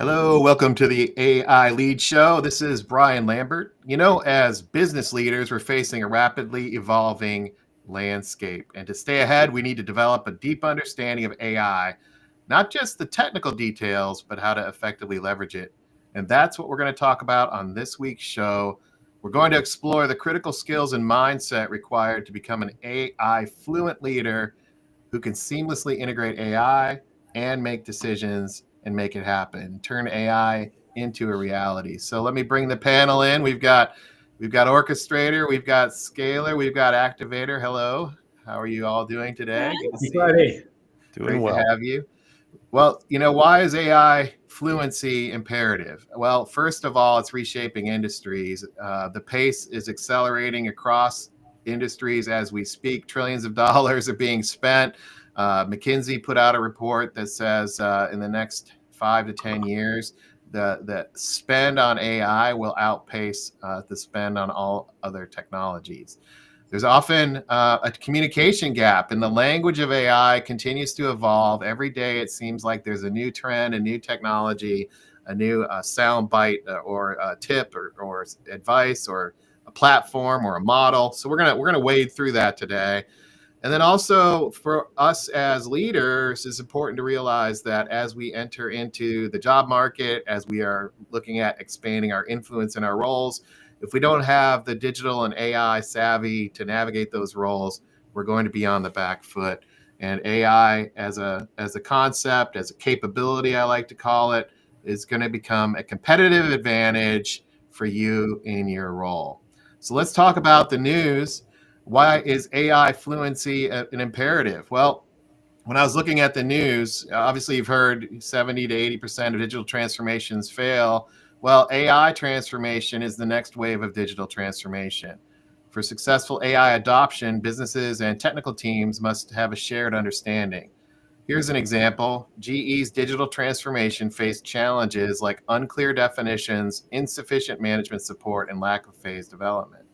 Hello, welcome to the AI Lead Show. This is Brian Lambert. You know, as business leaders, we're facing a rapidly evolving landscape. And to stay ahead, we need to develop a deep understanding of AI, not just the technical details, but how to effectively leverage it. And that's what we're going to talk about on this week's show. We're going to explore the critical skills and mindset required to become an AI fluent leader who can seamlessly integrate AI and make decisions and make it happen, turn AI into a reality. So let me bring the panel in. We've got orchestrator, we've got scaler, we've got activator. Hello, how are you all doing today? Good to see Friday. You. Great to have you. Well, why is AI fluency imperative? Well, first of all, it's reshaping industries. The pace is accelerating across industries as we speak. Trillions of dollars are being spent. McKinsey put out a report that says in the next 5 to 10 years, the spend on AI will outpace the spend on all other technologies. There's often a communication gap, and the language of AI continues to evolve. Every day it seems like there's a new trend, a new technology, a new sound bite or a tip or advice or a platform or a model. So we're gonna wade through that today. And then also for us as leaders, it's important to realize that as we enter into the job market, as we are looking at expanding our influence in our roles, if we don't have the digital and AI savvy to navigate those roles, we're going to be on the back foot. And AI as a concept, as a capability, I like to call it, is going to become a competitive advantage for you in your role. So let's talk about the news. Why is AI fluency an imperative? Well, when I was looking at the news, obviously you've heard 70 to 80% of digital transformations fail. Well, AI transformation is the next wave of digital transformation. For successful AI adoption, businesses and technical teams must have a shared understanding. Here's an example. GE's digital transformation faced challenges like unclear definitions, insufficient management support, and lack of phased development.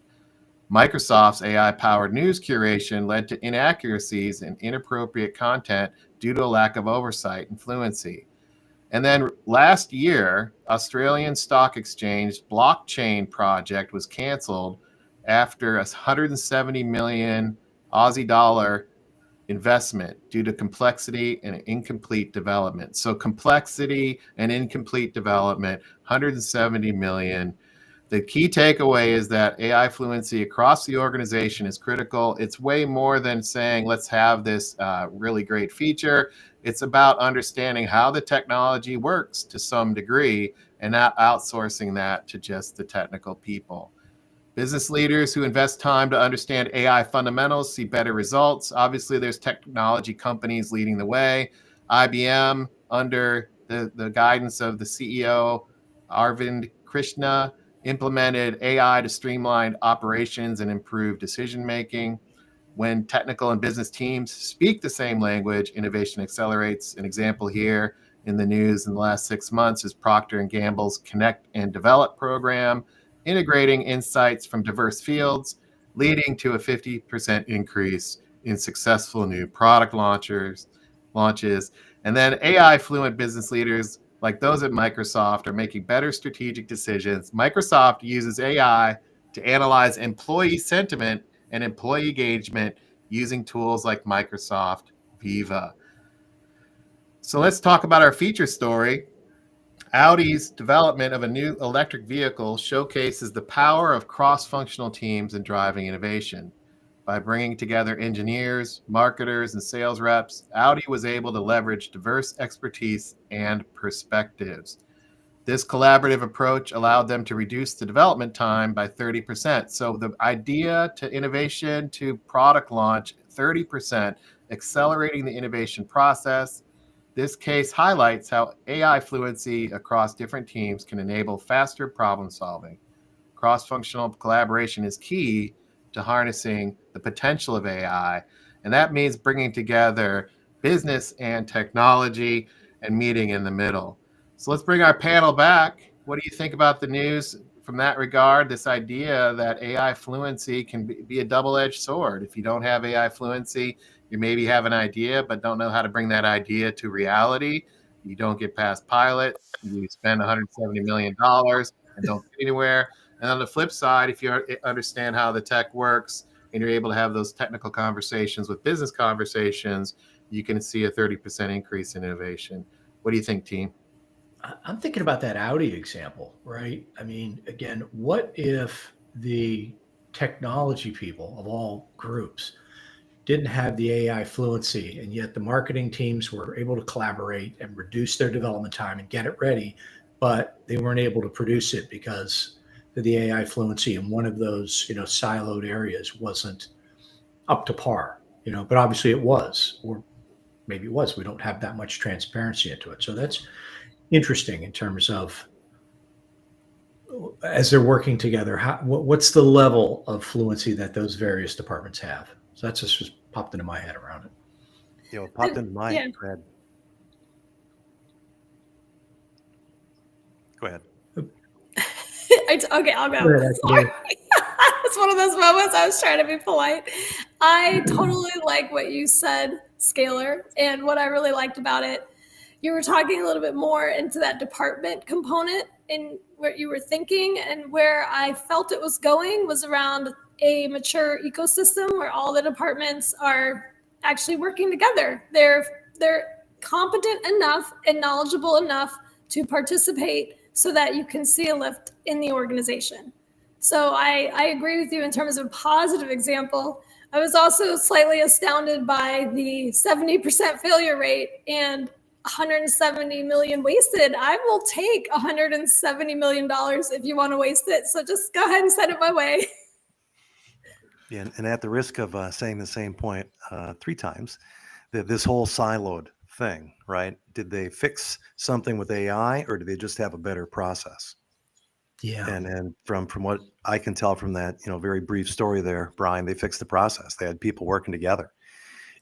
Microsoft's AI-powered news curation led to inaccuracies and inappropriate content due to a lack of oversight and fluency. And then last year, Australian Stock Exchange blockchain project was canceled after a 170 million Aussie dollar investment due to complexity and incomplete development. So complexity and incomplete development, 170 million. The key takeaway is that AI fluency across the organization is critical. It's way more than saying, let's have this really great feature. It's about understanding how the technology works to some degree and not outsourcing that to just the technical people. Business leaders who invest time to understand AI fundamentals see better results. Obviously, there's technology companies leading the way. IBM, under the guidance of the CEO, Arvind Krishna, implemented AI to streamline operations and improve decision-making. When technical and business teams speak the same language, innovation accelerates. An example here in the news in the last 6 months is Procter & Gamble's Connect and Develop program, integrating insights from diverse fields, leading to a 50% increase in successful new product launches. And then AI fluent business leaders like those at Microsoft are making better strategic decisions. Microsoft uses AI to analyze employee sentiment and employee engagement using tools like Microsoft Viva. So let's talk about our feature story. Audi's development of a new electric vehicle showcases the power of cross-functional teams in driving innovation. By bringing together engineers, marketers, and sales reps, Audi was able to leverage diverse expertise and perspectives. This collaborative approach allowed them to reduce the development time by 30%. So the idea to innovation to product launch, 30%, accelerating the innovation process. This case highlights how AI fluency across different teams can enable faster problem solving. Cross-functional collaboration is key to harnessing the potential of AI, and that means bringing together business and technology and meeting in the middle. So let's bring our panel back. What do you think about the news from that regard? This idea that AI fluency can be a double-edged sword. If you don't have AI fluency, you maybe have an idea, but don't know how to bring that idea to reality. You don't get past pilot. You spend $170 million and don't get anywhere. And on the flip side, if you understand how the tech works and you're able to have those technical conversations with business conversations, you can see a 30% increase in innovation. What do you think, team? I'm thinking about that Audi example, right? I mean, again, what if the technology people of all groups didn't have the AI fluency, and yet the marketing teams were able to collaborate and reduce their development time and get it ready, but they weren't able to produce it because the AI fluency in one of those, siloed areas wasn't up to par, but obviously it was, or maybe it was. We don't have that much transparency into it. So that's interesting in terms of as they're working together, what's the level of fluency that those various departments have? So that's just popped into my head around it. It popped into my head. Go ahead. Okay, I'll go. Sorry. It's one of those moments I was trying to be polite. I totally like what you said, Scalar, and what I really liked about it, you were talking a little bit more into that department component in what you were thinking, and where I felt it was going was around a mature ecosystem where all the departments are actually working together. They're competent enough and knowledgeable enough to participate so that you can see a lift in the organization. So I agree with you in terms of a positive example. I was also slightly astounded by the 70% failure rate and 170 million wasted. I will take $170 million if you want to waste it. So just go ahead and send it my way. Yeah, and at the risk of saying the same point 3 times, this whole siloed thing, right? Did they fix something with AI, or did they just have a better process? Yeah. And from what I can tell from that, very brief story there, Brian, they fixed the process. They had people working together.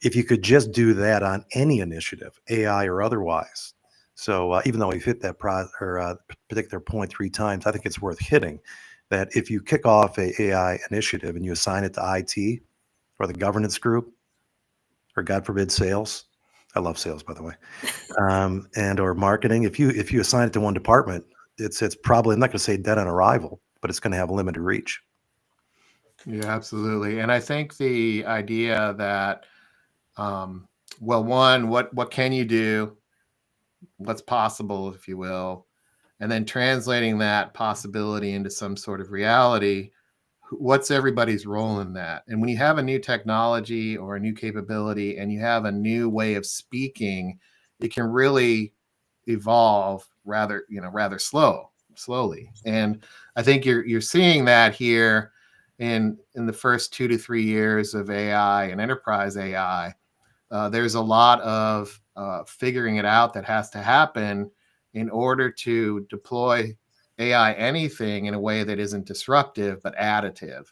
If you could just do that on any initiative, AI or otherwise. So even though we've hit that particular point 3 times, I think it's worth hitting that if you kick off a AI initiative and you assign it to IT or the governance group, or God forbid sales, I love sales, by the way, and or marketing, if you assign it to one department, it's probably, I'm not going to say dead on arrival, but it's going to have limited reach. Yeah, absolutely. And I think the idea that, well, one, what can you do? What's possible, if you will, and then translating that possibility into some sort of reality. What's everybody's role in that? And when you have a new technology or a new capability and you have a new way of speaking, it can really evolve rather slowly. And I think you're seeing that here in the first 2 to 3 years of AI and enterprise AI. There's a lot of figuring it out that has to happen in order to deploy AI anything in a way that isn't disruptive but additive.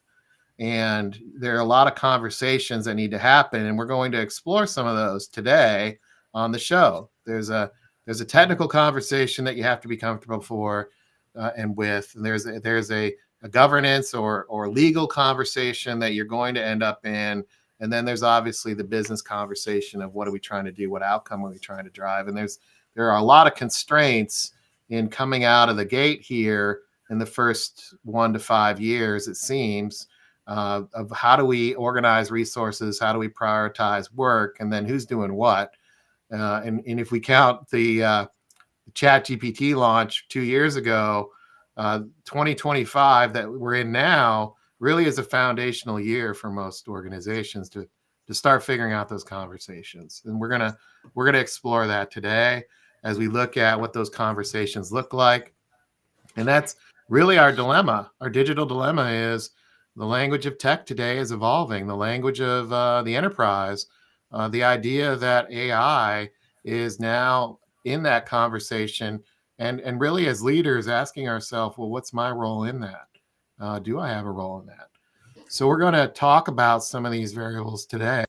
And there are a lot of conversations that need to happen, and we're going to explore some of those today on the show. There's a technical conversation that you have to be comfortable for and with. And there's a governance or legal conversation that you're going to end up in. And then there's obviously the business conversation of what are we trying to do? What outcome are we trying to drive? And there are a lot of constraints in coming out of the gate here in the first 1 to 5 years, it seems, of how do we organize resources? How do we prioritize work? And then who's doing what? And if we count the ChatGPT launch 2 years ago, 2025 that we're in now really is a foundational year for most organizations to start figuring out those conversations. And we're gonna explore that today as we look at what those conversations look like. And that's really our dilemma. Our digital dilemma is the language of tech today is evolving, the language of the enterprise, the idea that AI is now in that conversation, and really as leaders asking ourselves, well, what's my role in that? Do I have a role in that? So we're going to talk about some of these variables today.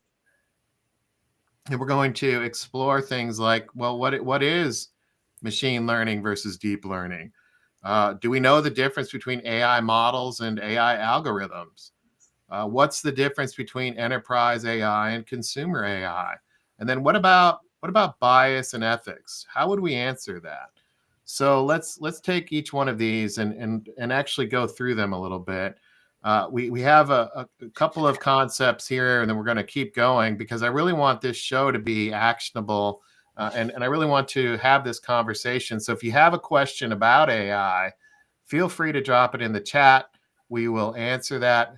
And we're going to explore things like, well, what is machine learning versus deep learning? Do we know the difference between AI models and AI algorithms? What's the difference between enterprise AI and consumer AI? And then what about bias and ethics? How would we answer that? So let's take each one of these and actually go through them a little bit. We have a couple of concepts here, and then we're going to keep going because I really want this show to be actionable, and I really want to have this conversation. So if you have a question about AI, feel free to drop it in the chat. We will answer that.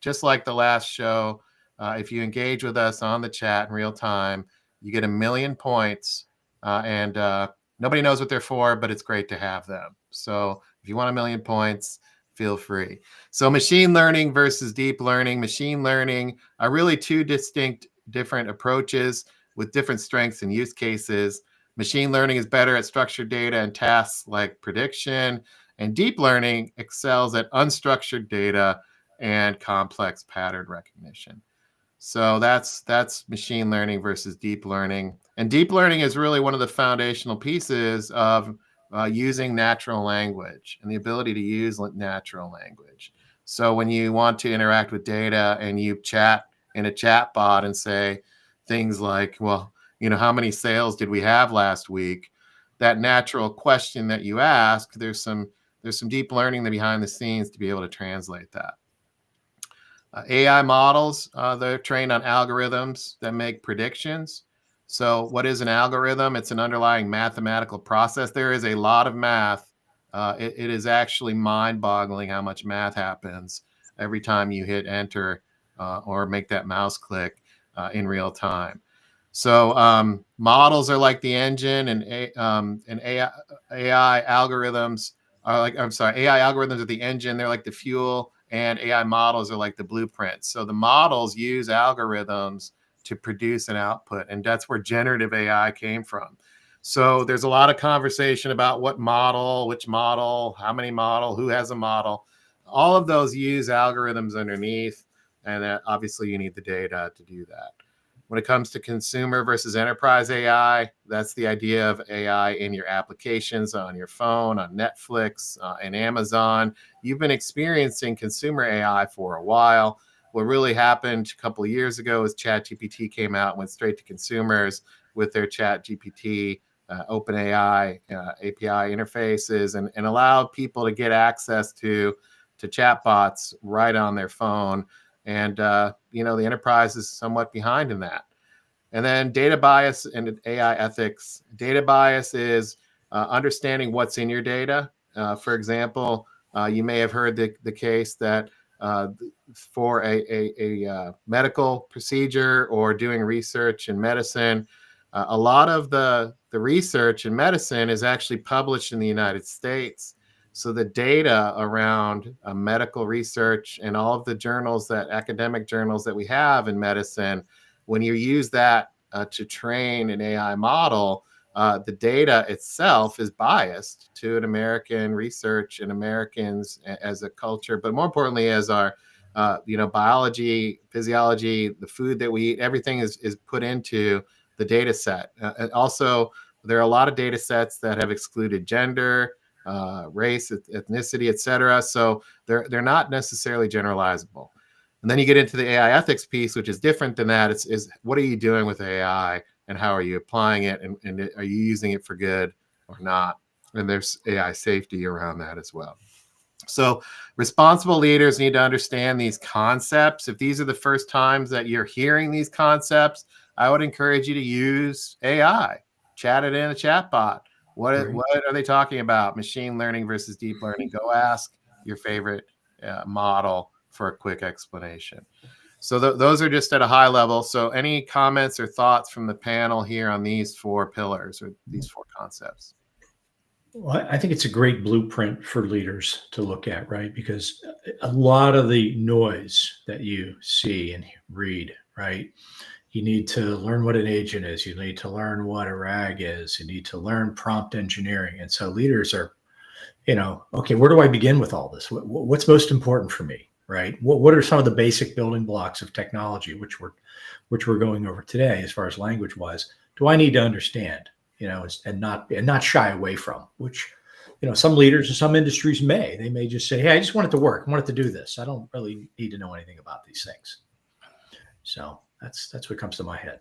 Just like the last show, if you engage with us on the chat in real time, you get 1,000,000 points, and nobody knows what they're for, but it's great to have them. So if you want 1,000,000 points, feel free. So machine learning versus deep learning. Machine learning are really two distinct, different approaches with different strengths and use cases. Machine learning is better at structured data and tasks like prediction, and deep learning excels at unstructured data and complex pattern recognition. So that's machine learning versus deep learning. And deep learning is really one of the foundational pieces of using natural language and the ability to use natural language. So when you want to interact with data and you chat in a chat bot and say things like, well, how many sales did we have last week? That natural question that you ask, there's some deep learning behind the scenes to be able to translate that. AI models, they're trained on algorithms that make predictions. So what is an algorithm? It's an underlying mathematical process. There is a lot of math. It is actually mind-boggling how much math happens every time you hit enter or make that mouse click in real time. So models are like the engine, and AI algorithms are like, AI algorithms are the engine. They're like the fuel, and AI models are like the blueprint. So the models use algorithms to produce an output, and that's where generative AI came from. So there's a lot of conversation about what model, which model, how many model, who has a model. All of those use algorithms underneath, and obviously you need the data to do that. When it comes to consumer versus enterprise AI, that's the idea of AI in your applications, on your phone, on Netflix, and Amazon. You've been experiencing consumer AI for a while. What really happened a couple of years ago is ChatGPT came out and went straight to consumers with their ChatGPT, OpenAI API interfaces, and allowed people to get access to chatbots right on their phone. And, the enterprise is somewhat behind in that. And then data bias and AI ethics. Data bias is understanding what's in your data. For example, you may have heard the case that for a medical procedure or doing research in medicine, a lot of the research in medicine is actually published in the United States. So the data around medical research and all of the academic journals that we have in medicine, when you use that to train an AI model, the data itself is biased to an American research and Americans as a culture, but more importantly, as our biology, physiology, the food that we eat, everything is put into the data set. Also, there are a lot of data sets that have excluded gender, race, ethnicity, etc. So they're not necessarily generalizable. And then you get into the AI ethics piece, which is different than that. Is what are you doing with AI and how are you applying it, and are you using it for good or not? And there's AI safety around that as well. So responsible leaders need to understand these concepts. If these are the first times that you're hearing these concepts, I would encourage you to use AI. Chat it in a chat bot. What are they talking about? Machine learning versus deep learning. Go ask your favorite model for a quick explanation. So those are just at a high level. So any comments or thoughts from the panel here on these 4 pillars or these 4 concepts? Well, I think it's a great blueprint for leaders to look at, right? Because a lot of the noise that you see and read, right? You need to learn what an agent is. You need to learn what a RAG is. You need to learn prompt engineering. And so leaders are, okay, where do I begin with all this? What's most important for me, right? What are some of the basic building blocks of technology, which we're going over today, as far as language wise? Do I need to understand, and not shy away from? Which, some leaders in some industries they may just say, hey, I just want it to work. I want it to do this. I don't really need to know anything about these things. So that's what comes to my head.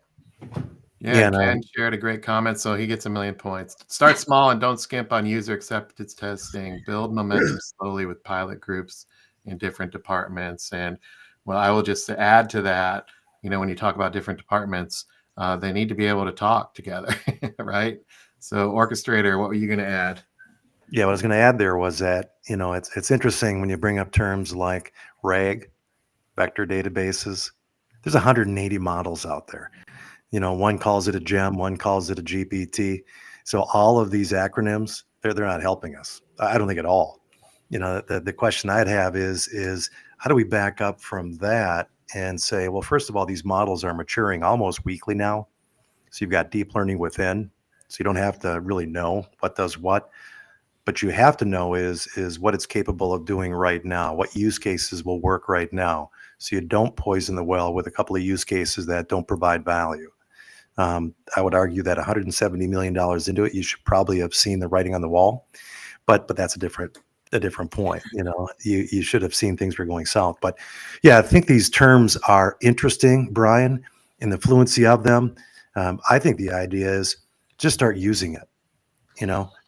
Yeah, Ken shared a great comment, so he gets 1 million points. Start small and don't skimp on user acceptance testing. Build momentum slowly with pilot groups in different departments. And well, I will just add to that, when you talk about different departments, they need to be able to talk together, right? So orchestrator, what were you going to add? Yeah, what I was going to add there was that, it's interesting when you bring up terms like RAG, vector databases. There's 180 models out there. One calls it a gem, one calls it a GPT. So all of these acronyms, they're not helping us. I don't think at all. The question I'd have is how do we back up from that and say, well, first of all, these models are maturing almost weekly now. So you've got deep learning within, so you don't have to really know what does what, but you have to know is what it's capable of doing right now, what use cases will work right now, so you don't poison the well with a couple of use cases that don't provide value. I would argue that $170 million into it, you should probably have seen the writing on the wall, but that's a different point. You should have seen things were going south. But yeah, I think these terms are interesting, Brian, in the fluency of them. I think the idea is just start using it.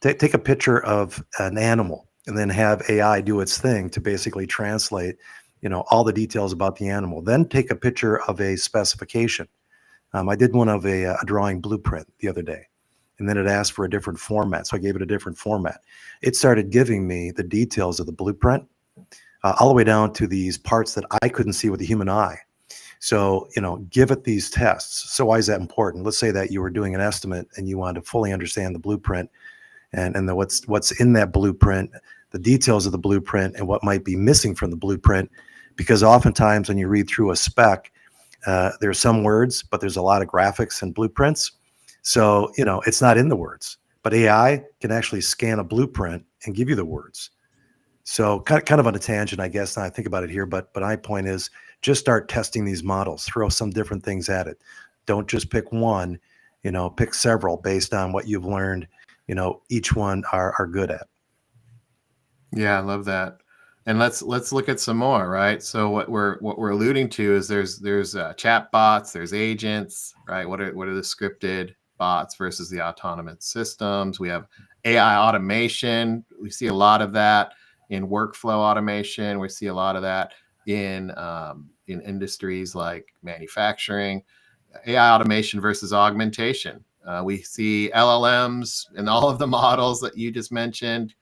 Take a picture of an animal and then have AI do its thing to basically translate, all the details about the animal. Then take a picture of a specification. I did one of a drawing blueprint the other day, and then it asked for a different format. So I gave it a different format. It started giving me the details of the blueprint, all the way down to these parts that I couldn't see with the human eye. So, give it these tests. So why is that important? Let's say that you were doing an estimate and you wanted to fully understand the blueprint and what's in that blueprint, the details of the blueprint, and what might be missing from the blueprint. Because oftentimes when you read through a spec, there's some words, but there's a lot of graphics and blueprints. So, it's not in the words, but AI can actually scan a blueprint and give you the words. So kind of on a tangent, I guess, now I think about it here, but my point is just start testing these models, throw some different things at it. Don't just pick one, pick several based on what you've learned, each one are good at. Yeah, I love that. And let's look at some more, right? So what we're alluding to is there's chat bots, there's agents, right? What are the scripted bots versus the autonomous systems? We have AI automation. We see a lot of that in workflow automation. We see a lot of that in industries like manufacturing. AI automation versus augmentation. We see LLMs and all of the models that you just mentioned.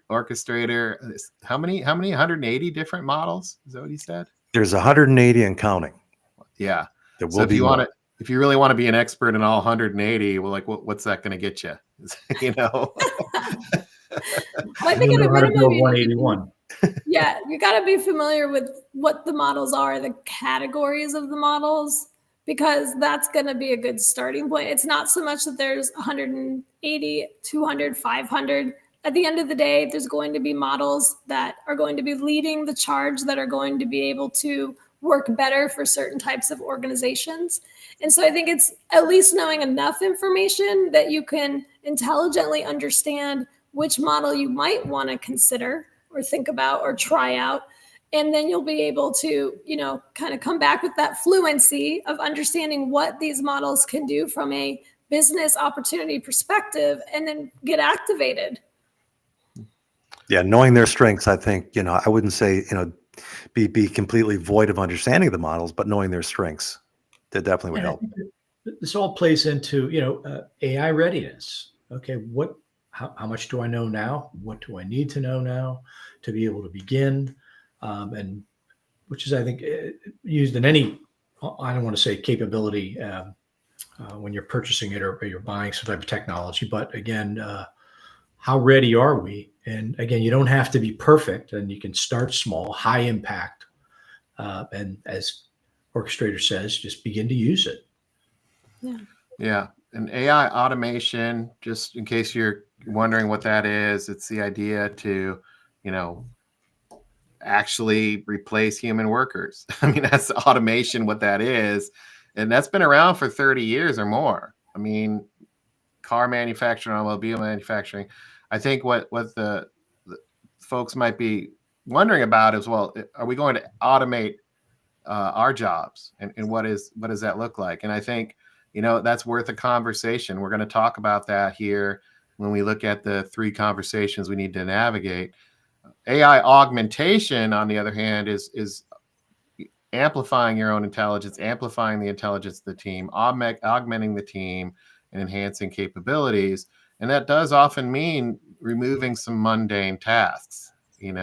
Orchestrator, how many 180 different models? Is that what he said? There's 180 and counting. Yeah. There will so be if you really want to be an expert in all 180, well, like what's that going to get you? I think at a minimum, 181. Yeah, you got to be familiar with what the models are, the categories of the models, because that's going to be a good starting point. It's not so much that there's 180, 200, 500. At the end of the day, there's going to be models that are going to be leading the charge, that are going to be able to work better for certain types of organizations. And so I think it's at least knowing enough information that you can intelligently understand which model you might want to consider or think about or try out. And then you'll be able to, kind of come back with that fluency of understanding what these models can do from a business opportunity perspective, and then get activated. Yeah, knowing their strengths, I think, I wouldn't say, be completely void of understanding the models, but knowing their strengths, that definitely would help. This all plays into, AI readiness. Okay, how much do I know now? What do I need to know now to be able to begin? And which is, I think, used in any, I don't want to say capability when you're purchasing it or you're buying some type of technology, but again, how ready are we? And again, you don't have to be perfect, and you can start small, high impact. And as orchestrator says, just begin to use it. Yeah. And AI automation, just in case you're wondering what that is, it's the idea to, actually replace human workers. I mean, that's automation, what that is. And that's been around for 30 years or more. I mean, car manufacturing, automobile manufacturing. I think what the folks might be wondering about is, well, are we going to automate our jobs, and what does that look like? And I think that's worth a conversation. We're going to talk about that here when we look at the 3 conversations we need to navigate. AI augmentation, on the other hand, is amplifying your own intelligence, amplifying the intelligence of the team, augmenting the team, and enhancing capabilities. And that does often mean removing some mundane tasks. It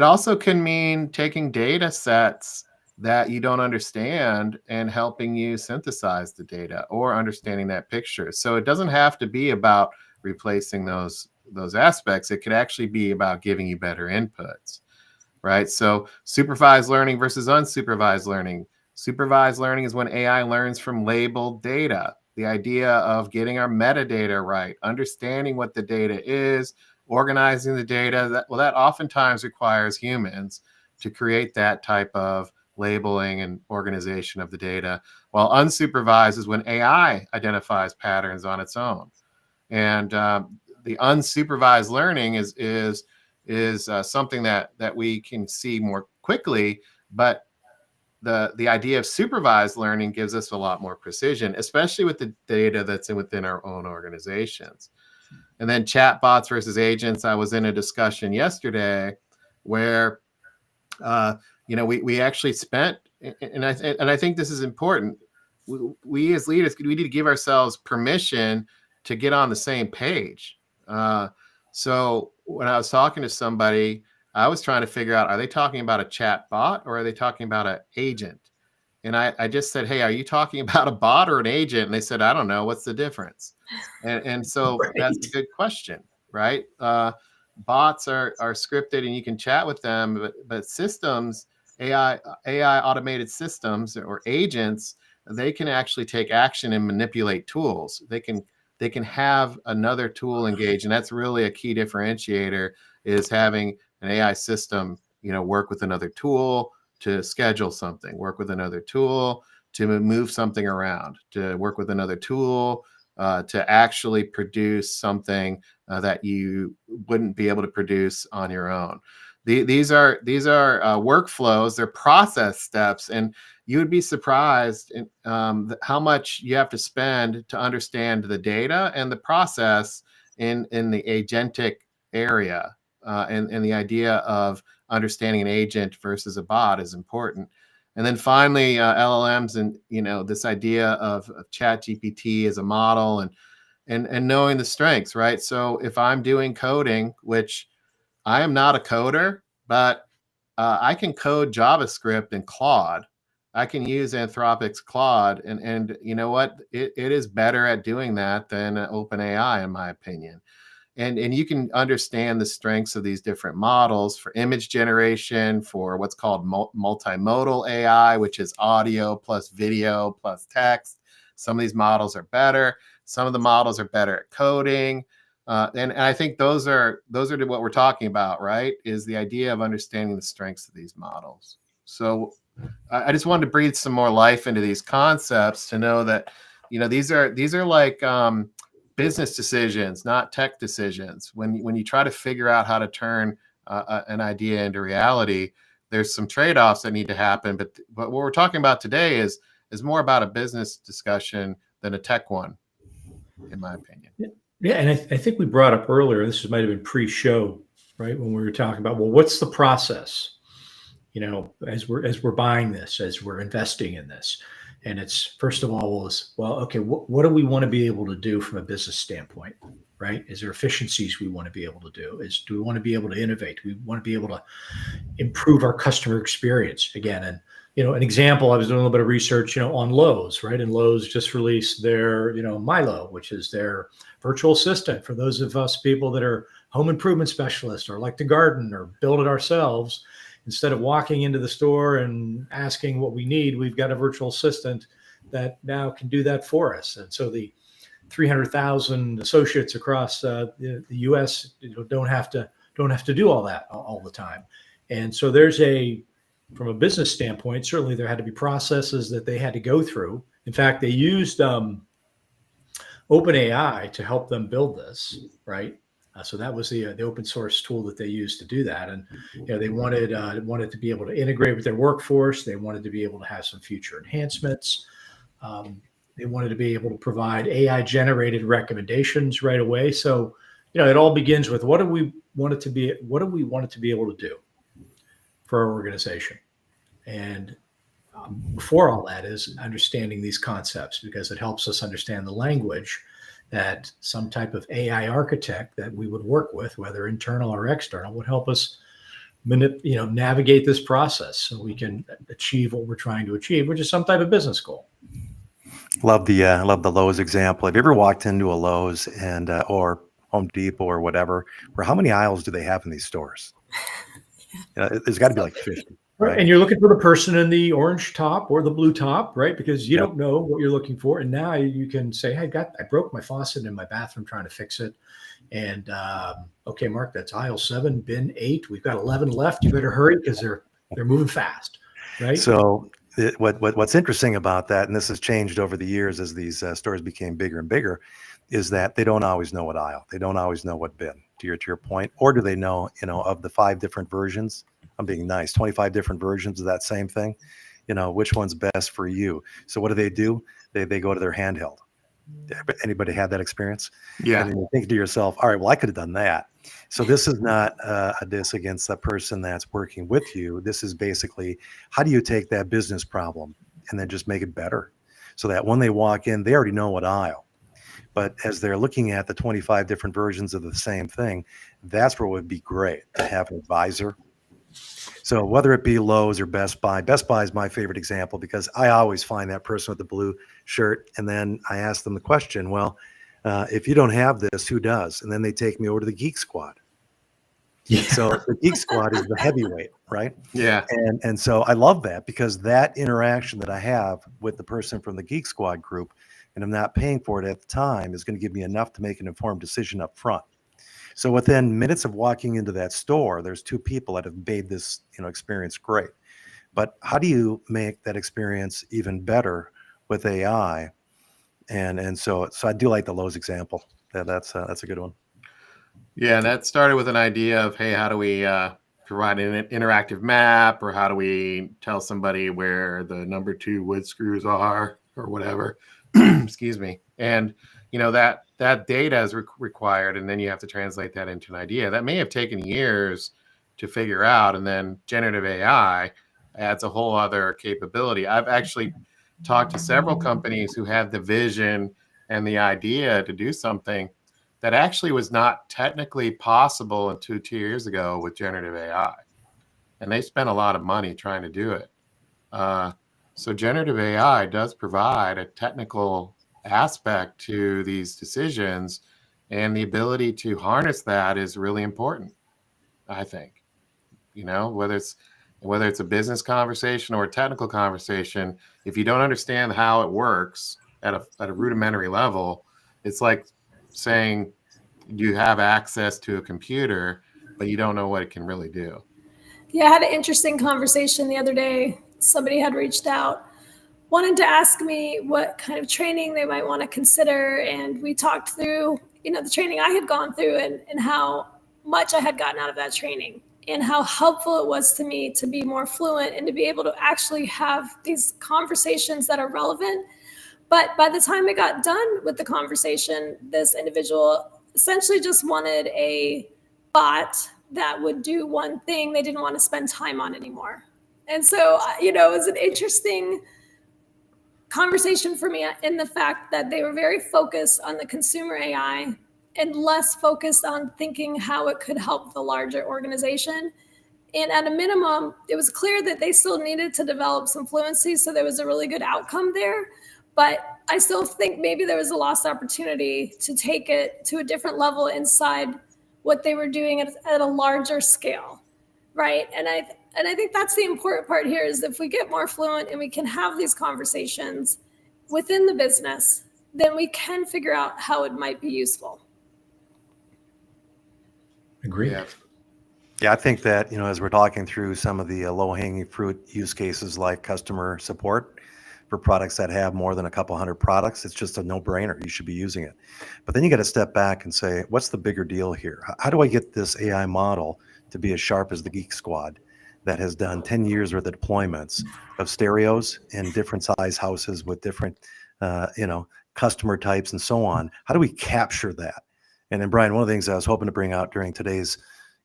also can mean taking data sets that you don't understand and helping you synthesize the data or understanding that picture. So it doesn't have to be about replacing those aspects. It could actually be about giving you better inputs, right? So supervised learning versus unsupervised learning. Supervised learning is when AI learns from labeled data. The idea of getting our metadata right, understanding what the data is, organizing the data, that oftentimes requires humans to create that type of labeling and organization of the data, while unsupervised is when AI identifies patterns on its own. And the unsupervised learning is something that we can see more quickly, but the idea of supervised learning gives us a lot more precision, especially with the data that's within our own organizations. And then chatbots versus agents. I was in a discussion yesterday where we actually spent, and I think this is important. We as leaders, we need to give ourselves permission to get on the same page. So when I was talking to somebody, I was trying to figure out, are they talking about a chat bot or are they talking about an agent? And I just said, hey, are you talking about a bot or an agent? And they said, I don't know. What's the difference? And so Right. That's a good question, right? Bots are scripted and you can chat with them, but systems, AI automated systems or agents, they can actually take action and manipulate tools. They can have another tool engage. And that's really a key differentiator, is having an AI system, work with another tool to schedule something, work with another tool to move something around, to work with another tool to actually produce something that you wouldn't be able to produce on your own. These are workflows, they're process steps, and you would be surprised how much you have to spend to understand the data and the process in the agentic area. And the idea of understanding an agent versus a bot is important. And then finally, LLMs and this idea of ChatGPT as a model and knowing the strengths, right? So if I'm doing coding, which I am not a coder, but I can code JavaScript in Claude. I can use Anthropic's Claude, and you know what? It is better at doing that than OpenAI, in my opinion. And you can understand the strengths of these different models for image generation, for what's called multimodal AI, which is audio plus video plus text. Some of these models are better. Some of the models are better at coding. And I think those are what we're talking about, right? Is the idea of understanding the strengths of these models. So I just wanted to breathe some more life into these concepts to know that, these are like business decisions, not tech decisions. When you try to figure out how to turn an idea into reality, there's some trade-offs that need to happen. But what we're talking about today is more about a business discussion than a tech one, in my opinion. Yeah, and I think we brought up earlier, this might have been pre-show, right? When we were talking about, well, what's the process? As we're buying this, as we're investing in this. And it's, first of all, okay, what do we want to be able to do from a business standpoint, right? Is there efficiencies we want to be able to do? Do we want to be able to innovate? Do we want to be able to improve our customer experience again? And, an example, I was doing a little bit of research, on Lowe's, right? And Lowe's just released their, Milo, which is their virtual assistant for those of us people that are home improvement specialists or like to garden or build it ourselves. instead of walking into the store and asking what we need, we've got a virtual assistant that now can do that for us. And so the 300,000 associates across the U.S. Don't have to do all that all the time. And so from a business standpoint, certainly there had to be processes that they had to go through. In fact, they used OpenAI to help them build this, right? So that was the open source tool that they used to do that. And they wanted to be able to integrate with their workforce. They wanted to be able to have some future enhancements. They wanted to be able to provide AI generated recommendations right away. So, it all begins with what do we want it to be able to do for our organization? And before all that is understanding these concepts, because it helps us understand the language that some type of AI architect that we would work with, whether internal or external, would help us navigate this process so we can achieve what we're trying to achieve, which is some type of business goal. Love the Lowe's example. Have you ever walked into a Lowe's and or Home Depot or whatever, where how many aisles do they have in these stores? There's got to be like 50. Right. And you're looking for the person in the orange top or the blue top, right? Because you don't know what you're looking for. And now you can say, hey, I broke my faucet in my bathroom trying to fix it. And okay, Mark, that's aisle 7, bin 8. We've got 11 left. You better hurry because they're moving fast, right? So what's interesting about that, and this has changed over the years as these stores became bigger and bigger, is that they don't always know what aisle. They don't always know what bin, to your point. Or do they know, of the 5 different versions? I'm being nice, 25 different versions of that same thing, which one's best for you. So what do? They go to their handheld. Anybody had that experience? Yeah. And then you think to yourself, all right, well, I could have done that. So this is not a diss against the person that's working with you. This is basically, how do you take that business problem and then just make it better so that when they walk in, they already know what aisle. But as they're looking at the 25 different versions of the same thing, that's where it would be great to have an advisor. So whether it be Lowe's or Best Buy is my favorite example because I always find that person with the blue shirt. And then I ask them the question, well, if you don't have this, who does? And then they take me over to the Geek Squad. Yeah. So the Geek Squad is the heavyweight, right? Yeah. And so I love that because that interaction that I have with the person from the Geek Squad group, and I'm not paying for it at the time, is going to give me enough to make an informed decision up front. So within minutes of walking into that store, there's 2 people that have made this, experience great. But how do you make that experience even better with AI? And so I do like the Lowe's example. That's a good one. Yeah, and that started with an idea of, hey, how do we provide an interactive map, or how do we tell somebody where the number 2 wood screws are, or whatever. Excuse me. And that data is required, and then you have to translate that into an idea. That may have taken years to figure out, and then generative AI adds a whole other capability. I've actually talked to several companies who had the vision and the idea to do something that actually was not technically possible until 2 years ago with generative AI. And they spent a lot of money trying to do it. So generative AI does provide a technical aspect to these decisions, and the ability to harness that is really important, I think. Whether it's a business conversation or a technical conversation, if you don't understand how it works at a rudimentary level, it's like saying you have access to a computer, but you don't know what it can really do. Yeah, I had an interesting conversation the other day. Somebody had reached out, wanted to ask me what kind of training they might want to consider. And we talked through, the training I had gone through and how much I had gotten out of that training and how helpful it was to me to be more fluent and to be able to actually have these conversations that are relevant. But by the time I got done with the conversation, this individual essentially just wanted a bot that would do one thing they didn't want to spend time on anymore. And so, it was an interesting conversation for me in the fact that they were very focused on the consumer AI and less focused on thinking how it could help the larger organization. And at a minimum, it was clear that they still needed to develop some fluency, so there was a really good outcome there. But I still think maybe there was a lost opportunity to take it to a different level inside what they were doing at a larger scale, right? And And I think that's the important part here is if we get more fluent and we can have these conversations within the business, then we can figure out how it might be useful. Agreed. Yeah. Yeah, I think that, as we're talking through some of the low-hanging fruit use cases like customer support for products that have more than a couple hundred products, it's just a no-brainer. You should be using it. But then you got to step back and say, what's the bigger deal here? How do I get this AI model to be as sharp as the Geek Squad that has done 10 years worth of deployments of stereos in different size houses with different, customer types and so on? How do we capture that? And then, Brian, one of the things I was hoping to bring out during today's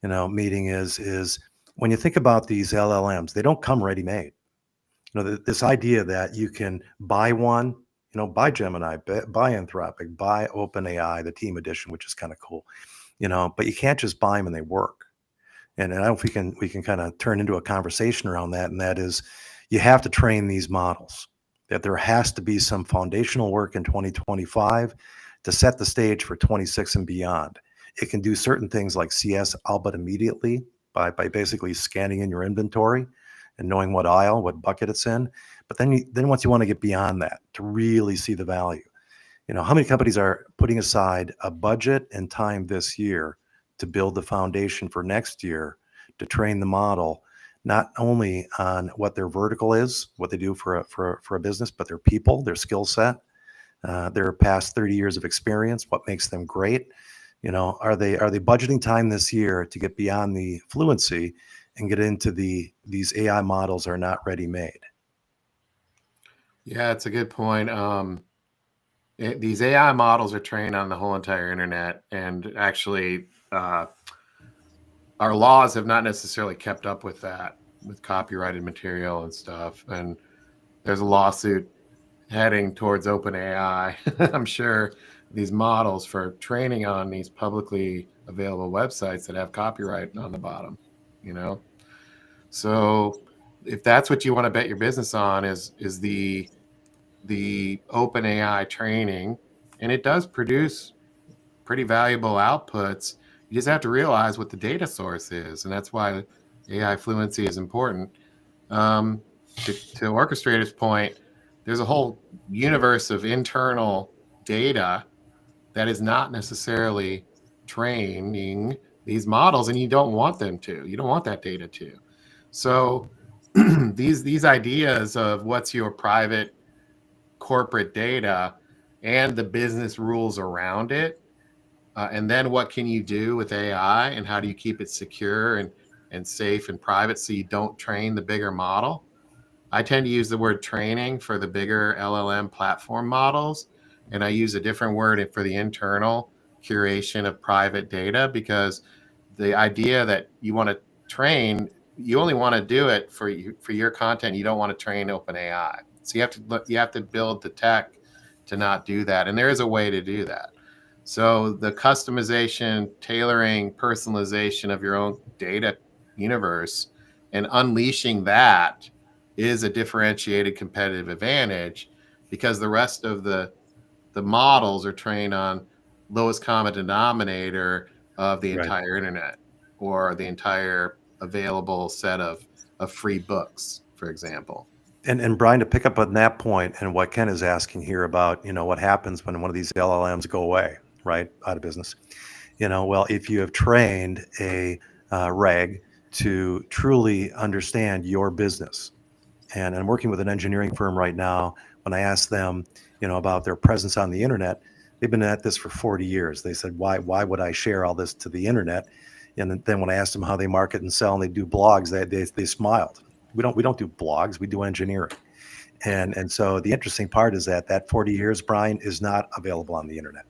meeting is when you think about these LLMs, they don't come ready-made. This idea that you can buy one, buy Gemini, buy Anthropic, buy OpenAI, the Team Edition, which is kind of cool, but you can't just buy them and they work. And I don't know if we can kind of turn into a conversation around that, and that is you have to train these models, that there has to be some foundational work in 2025 to set the stage for 26 and beyond. It can do certain things like CS all but immediately by basically scanning in your inventory and knowing what aisle, what bucket it's in. But then once you want to get beyond that to really see the value, how many companies are putting aside a budget and time this year to build the foundation for next year to train the model, not only on what their vertical is, what they do for a business, but their people, their skill set, their past 30 years of experience, what makes them great. Are they budgeting time this year to get beyond the fluency and get into these AI models are not ready made? Yeah, it's a good point. These AI models are trained on the whole entire internet, and actually, our laws have not necessarily kept up with that, with copyrighted material and stuff. And there's a lawsuit heading towards OpenAI. I'm sure these models for training on these publicly available websites that have copyright on the bottom, So if that's what you want to bet your business on is the OpenAI training, and it does produce pretty valuable outputs. You just have to realize what the data source is, and that's why AI fluency is important. To Orchestrator's point, there's a whole universe of internal data that is not necessarily training these models, and you don't want them to. You don't want that data to. So these ideas of what's your private corporate data and the business rules around it, and then what can you do with AI, and how do you keep it secure and safe and private so you don't train the bigger model? I tend to use the word training for the bigger LLM platform models, and I use a different word for the internal curation of private data, because the idea that you want to train, you only want to do it for your content. You don't want to train OpenAI. So you have to build the tech to not do that, and there is a way to do that. So the customization, tailoring, personalization of your own data universe and unleashing that is a differentiated competitive advantage, because the rest of the models are trained on lowest common denominator of the entire internet, or the entire available set of free books, for example. And Brian, to pick up on that point and what Ken is asking here about, what happens when one of these LLMs go away, right, out of business. Well, if you have trained a RAG to truly understand your business, and I'm working with an engineering firm right now. When I asked them, about their presence on the internet, they've been at this for 40 years. They said, why would I share all this to the internet? And then when I asked them how they market and sell and they do blogs, they smiled. We don't do blogs, we do engineering. And so the interesting part is that 40 years, Brian, is not available on the internet.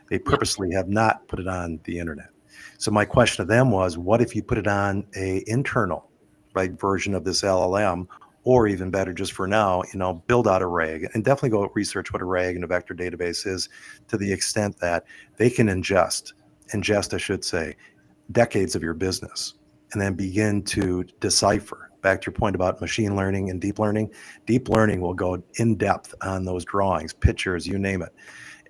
They purposely have not put it on the internet. So my question to them was, what if you put it on a internal version of this LLM? Or even better, just for now, build out a RAG, and definitely go research what a RAG and a vector database is, to the extent that they can ingest, I should say, decades of your business, and then begin to decipher. Back to your point about machine learning and deep learning. Deep learning will go in depth on those drawings, pictures, you name it.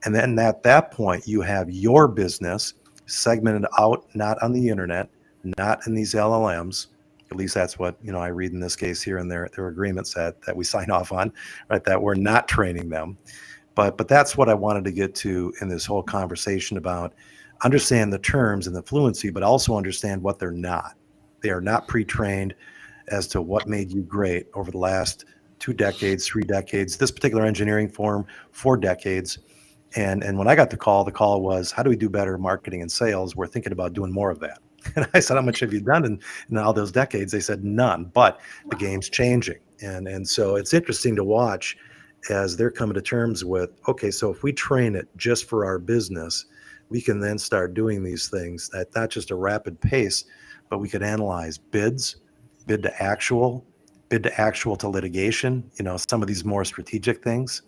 And then at that point, you have your business segmented out, not on the internet, not in these LLMs, At least that's what, I read in this case here in their agreements that we sign off on, right? That we're not training them. But that's what I wanted to get to in this whole conversation about understand the terms and the fluency, but also understand what they're not. They are not pre-trained as to what made you great over the last 2 decades, 3 decades, this particular engineering firm, 4 decades. And when I got the call was, how do we do better marketing and sales? We're thinking about doing more of that. And I said, how much have you done in all those decades? They said, none, but the game's changing. And so it's interesting to watch as they're coming to terms with, okay, so if we train it just for our business, we can then start doing these things at not just a rapid pace, but we could analyze bids, bid to actual to litigation, some of these more strategic things.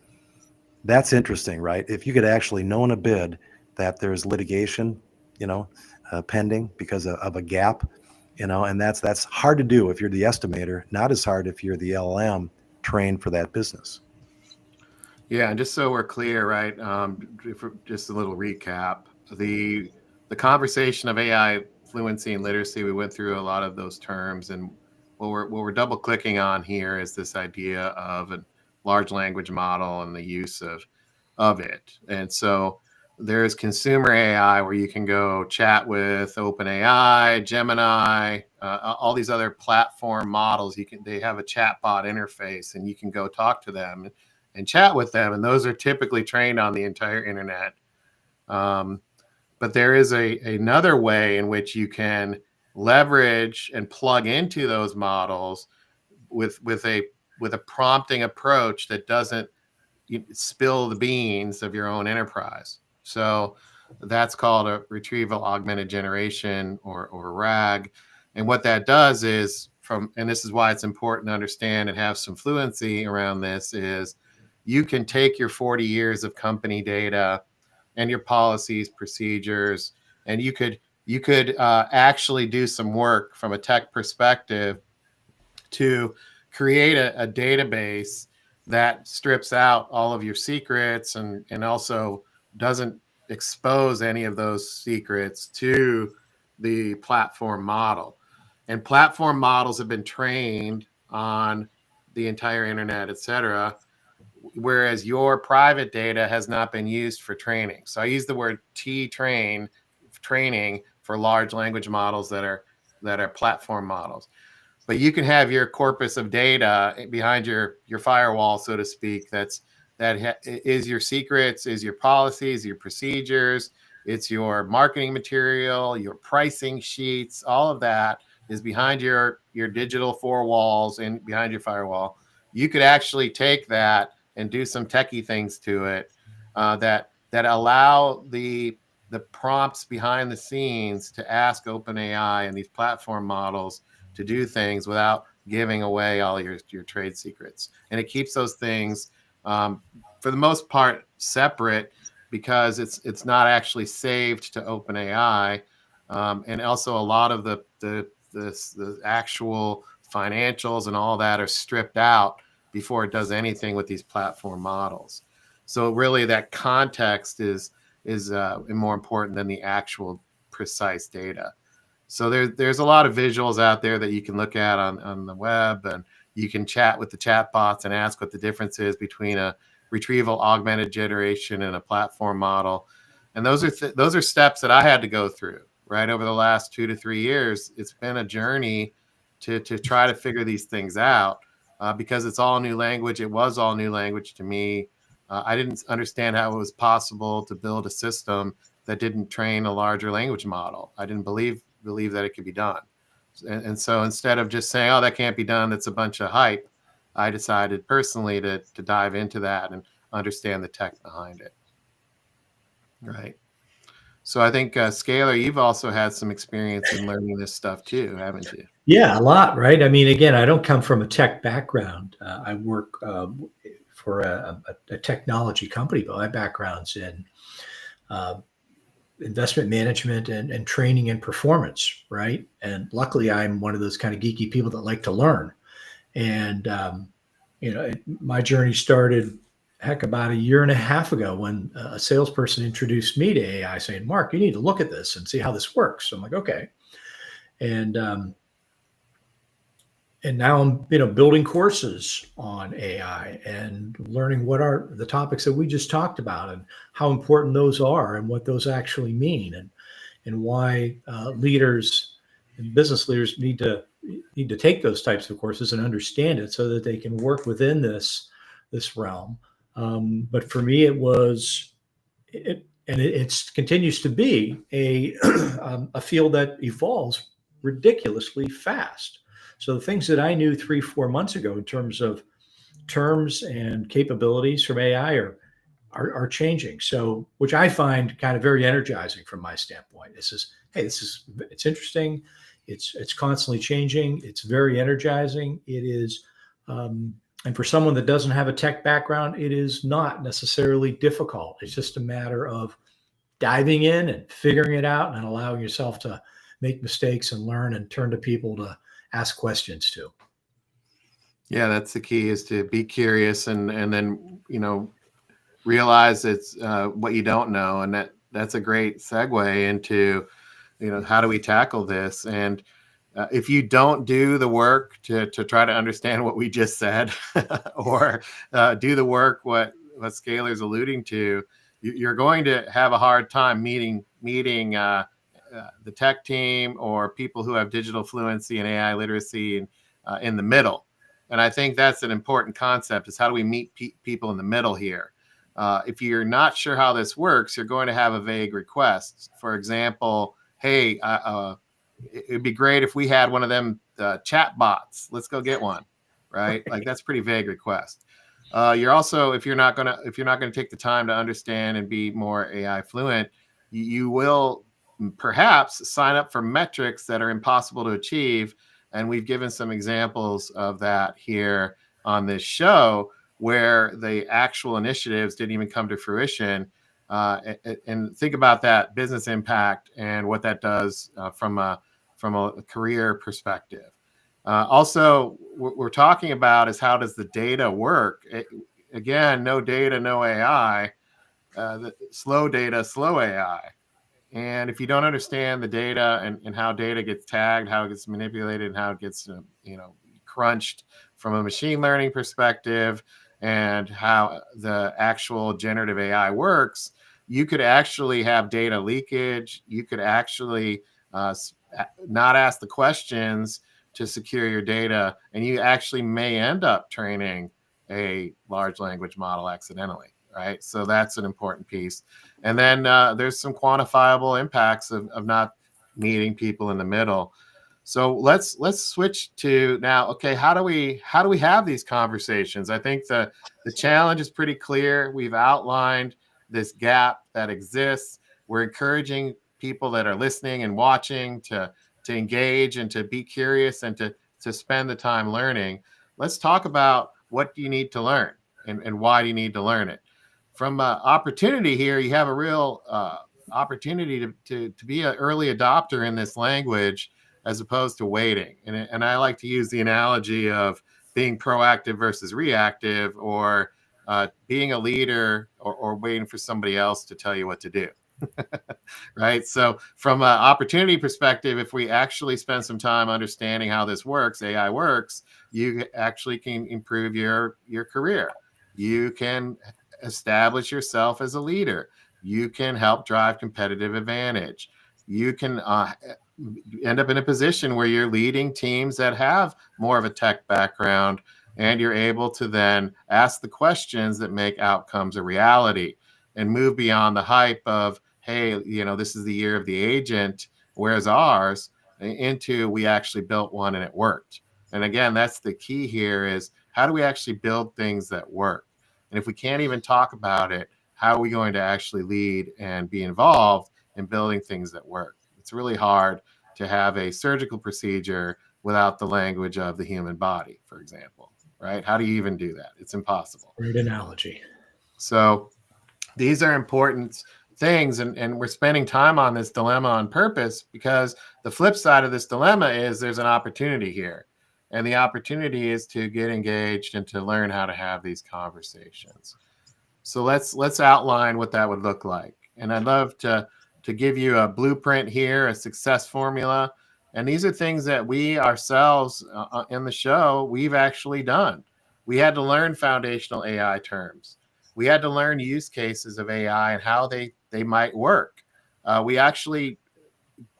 That's interesting, right? If you could actually know in a bid that there's litigation, pending because of a gap, and that's hard to do if you're the estimator, not as hard if you're the LLM trained for that business. Yeah, and just so we're clear, right? Just a little recap. The conversation of AI fluency and literacy, we went through a lot of those terms, and what we're double clicking on here is this idea of a large language model and the use of it. And so there's consumer AI where you can go chat with OpenAI, Gemini, all these other platform models. They have a chatbot interface, and you can go talk to them and chat with them. And those are typically trained on the entire internet. But there is another way in which you can leverage and plug into those models with a prompting approach that doesn't spill the beans of your own enterprise. So that's called a retrieval augmented generation or RAG. And what that does is and this is why it's important to understand and have some fluency around this, is you can take your 40 years of company data and your policies, procedures, and you could actually do some work from a tech perspective to create a database that strips out all of your secrets and also doesn't expose any of those secrets to the platform model. And platform models have been trained on the entire internet, et cetera, whereas your private data has not been used for training. So I use the word training for large language models that are platform models. But you can have your corpus of data behind your firewall, so to speak, that is your secrets, is your policies, your procedures, it's your marketing material, your pricing sheets, all of that is behind your digital 4 walls and behind your firewall. You could actually take that and do some techie things to it that allow the prompts behind the scenes to ask OpenAI and these platform models to do things without giving away all your trade secrets. And it keeps those things, for the most part, separate because it's not actually saved to OpenAI. And also a lot of the actual financials and all that are stripped out before it does anything with these platform models. So really that context is more important than the actual precise data. So there's a lot of visuals out there that you can look at on the web, and you can chat with the chat bots and ask what the difference is between a retrieval augmented generation and a platform model. And those are steps that I had to go through, right? Over the last 2 to 3 years, it's been a journey to try to figure these things out because it's all new language. It was all new language to me. I didn't understand how it was possible to build a system that didn't train a larger language model. I didn't believe that it could be done. And so instead of just saying, oh, that can't be done, that's a bunch of hype, I decided personally to dive into that and understand the tech behind it. Right. So I think, Scalar, you've also had some experience in learning this stuff too, haven't you? Yeah, a lot, right? I mean, again, I don't come from a tech background. I work for a technology company, but my background's in investment management and training and performance, right? And luckily, I'm one of those kind of geeky people that like to learn. And my journey started, about 1.5 years ago when a salesperson introduced me to AI, saying, "Mark, you need to look at this and see how this works." So I'm like, okay. And And now I'm, building courses on AI and learning what are the topics that we just talked about and how important those are and what those actually mean, and why leaders and business leaders need to take those types of courses and understand it so that they can work within this realm. But for me, it continues to be a field that evolves ridiculously fast. So the things that I knew 3-4 months ago in terms of terms and capabilities from AI are changing. So, which I find kind of very energizing from my standpoint. It's interesting. It's constantly changing. It's very energizing. It is, and for someone that doesn't have a tech background, it is not necessarily difficult. It's just a matter of diving in and figuring it out and allowing yourself to make mistakes and learn and turn to people to ask questions to. Yeah, that's the key, is to be curious and then, realize it's what you don't know. And that's a great segue into, how do we tackle this? And if you don't do the work to try to understand what we just said, or do the work what Scalar's alluding to, you're going to have a hard time meeting the tech team or people who have digital fluency and AI literacy in the middle. And I think that's an important concept, is how do we meet people in the middle here? If you're not sure how this works, you're going to have a vague request. For example, hey, it'd be great if we had one of them chat bots. Let's go get one, right? Like, that's pretty vague request. You're also, if you're not gonna take the time to understand and be more AI fluent, you will perhaps sign up for metrics that are impossible to achieve. And we've given some examples of that here on this show, where the actual initiatives didn't even come to fruition. And think about that business impact and what that does from a career perspective. Also, what we're talking about is, how does the data work? Again, no data, no AI. Slow data, slow AI. And if you don't understand the data and how data gets tagged, how it gets manipulated, and how it gets crunched from a machine learning perspective, and how the actual generative AI works, you could actually have data leakage. You could actually not ask the questions to secure your data, and you actually may end up training a large language model accidentally, right? So that's an important piece. And then there's some quantifiable impacts of not meeting people in the middle. So let's switch to now. Okay, how do we have these conversations? I think the challenge is pretty clear. We've outlined this gap that exists. We're encouraging people that are listening and watching to engage and to be curious and to spend the time learning. Let's talk about, what do you need to learn, and why do you need to learn it? From opportunity here, you have a real opportunity to be an early adopter in this language, as opposed to waiting. And I like to use the analogy of being proactive versus reactive, or being a leader or waiting for somebody else to tell you what to do. Right? So from an opportunity perspective, if we actually spend some time understanding how this works, AI works, you actually can improve your career. You can establish yourself as a leader. You can help drive competitive advantage. You can end up in a position where you're leading teams that have more of a tech background, and you're able to then ask the questions that make outcomes a reality, and move beyond the hype of, hey, this is the year of the agent, where's ours, into, we actually built one and it worked. And again, that's the key here, is how do we actually build things that work? And if we can't even talk about it, how are we going to actually lead and be involved in building things that work? It's really hard to have a surgical procedure without the language of the human body, for example, right? How do you even do that? It's impossible. Great analogy. So these are important things, and we're spending time on this dilemma on purpose, because the flip side of this dilemma is there's an opportunity here. And the opportunity is to get engaged and to learn how to have these conversations. So let's outline what that would look like. And I'd love to give you a blueprint here, a success formula. And these are things that we ourselves in the show, we've actually done. We had to learn foundational AI terms. We had to learn use cases of AI and how they might work. We actually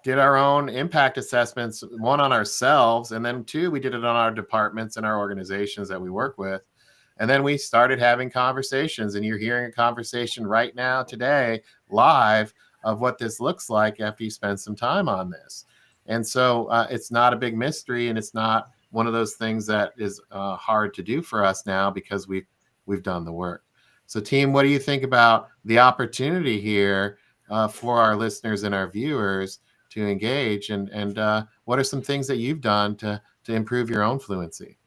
did our own impact assessments, one on ourselves, and then two, we did it on our departments and our organizations that we work with. And then we started having conversations, and you're hearing a conversation right now today live of what this looks like after you spend some time on this. And so it's not a big mystery, and it's not one of those things that is hard to do for us now because we've done the work. So team, what do you think about the opportunity here for our listeners and our viewers to engage, and what are some things that you've done to improve your own fluency?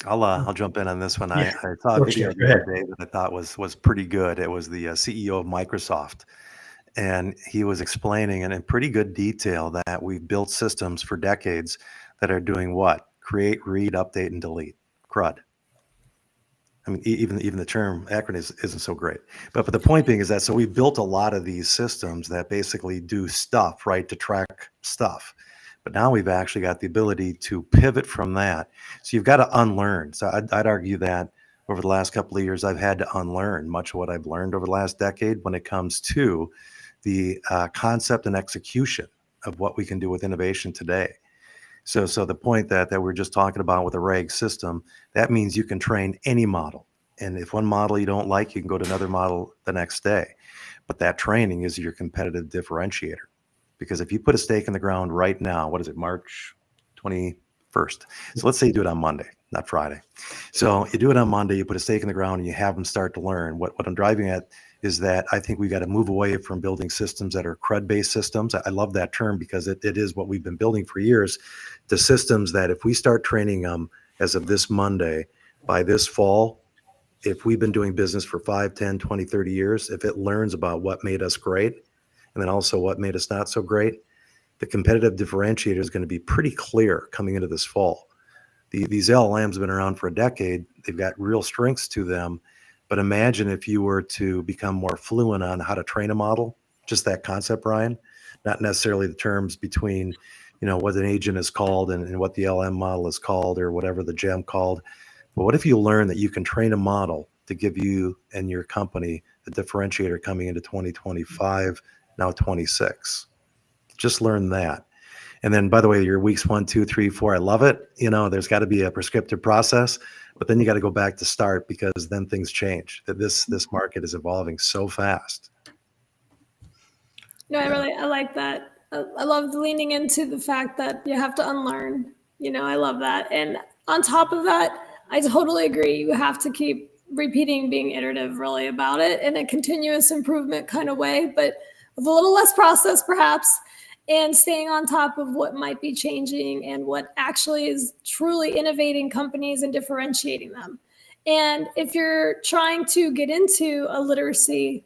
I'll jump in on this one. Yeah, I saw a sure, video go the ahead. other day that I thought was pretty good. It was the CEO of Microsoft, and he was explaining in pretty good detail that we've built systems for decades that are doing what? Create, read, update, and delete. CRUD. I mean, even the term acronym isn't so great. But the point being is that so we built a lot of these systems that basically do stuff, right, to track stuff. But now we've actually got the ability to pivot from that. So you've got to unlearn. So I'd argue that over the last couple of years, I've had to unlearn much of what I've learned over the last decade when it comes to the concept and execution of what we can do with innovation today. So the point that we're just talking about with a RAG system, that means you can train any model. And if one model you don't like, you can go to another model the next day. But that training is your competitive differentiator. Because if you put a stake in the ground right now, what is it, March 21st? So let's say you do it on Monday, not Friday. So you do it on Monday, you put a stake in the ground and you have them start to learn. What I'm driving at is that I think we got to move away from building systems that are CRUD-based systems. I love that term because it is what we've been building for years. The systems that if we start training them as of this Monday, by this fall, if we've been doing business for 5, 10, 20, 30 years, if it learns about what made us great, and then also what made us not so great, the competitive differentiator is going to be pretty clear coming into this fall. These LLMs have been around for a decade. They've got real strengths to them. But imagine if you were to become more fluent on how to train a model, just that concept, Brian, not necessarily the terms between, what an agent is called and what the LM model is called or whatever the gem called. But what if you learn that you can train a model to give you and your company a differentiator coming into 2025, now 26? Just learn that. And then, by the way, your weeks 1, 2, 3, 4, I love it. There's got to be a prescriptive process, but then you got to go back to start because then things change. That this market is evolving so fast. No, I like that. I love leaning into the fact that you have to unlearn. I love that. And on top of that, I totally agree. You have to keep repeating, being iterative really about it in a continuous improvement kind of way, but with a little less process perhaps, and staying on top of what might be changing and what actually is truly innovating companies and differentiating them. And if you're trying to get into a literacy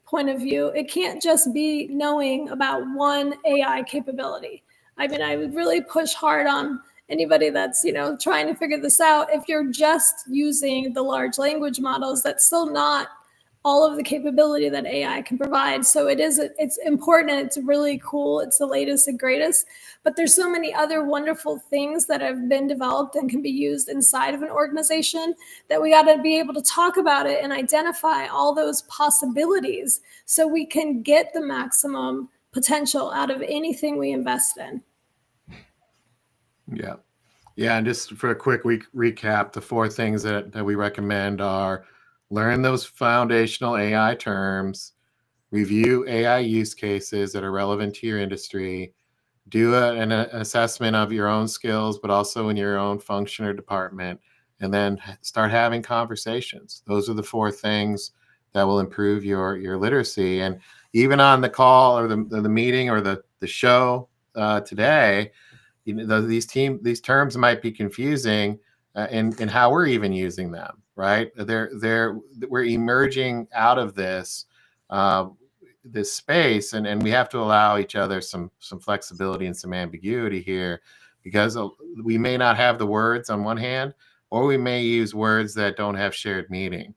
point of view, it can't just be knowing about one AI capability. I mean, I would really push hard on anybody that's, trying to figure this out. If you're just using the large language models, that's still not all of the capability that AI can provide. So it's important. It's really cool. It's the latest and greatest, but there's so many other wonderful things that have been developed and can be used inside of an organization that we got to be able to talk about it and identify all those possibilities so we can get the maximum potential out of anything we invest in. Yeah. Yeah. And just for a quick recap, the 4 things that we recommend are: learn those foundational AI terms, review AI use cases that are relevant to your industry, do an assessment of your own skills, but also in your own function or department, and then start having conversations. Those are the 4 things that will improve your literacy. And even on the call or the meeting or the show today, these terms might be confusing in how we're even using them, right? We're emerging out of this space, and we have to allow each other some flexibility and some ambiguity here, because we may not have the words on one hand, or we may use words that don't have shared meaning.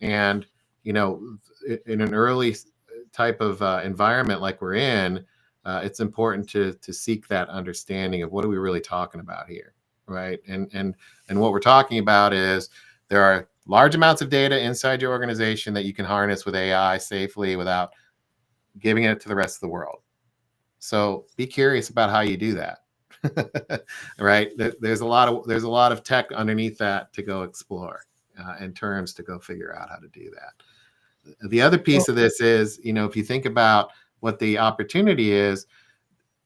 And in an early type of environment like we're in, it's important to seek that understanding of what are we really talking about here, right? And what we're talking about is there are large amounts of data inside your organization that you can harness with AI safely without giving it to the rest of the world. So be curious about how you do that. Right? There's a lot of tech underneath that to go explore, and terms to go figure out how to do that. The other piece of this is, if you think about what the opportunity is,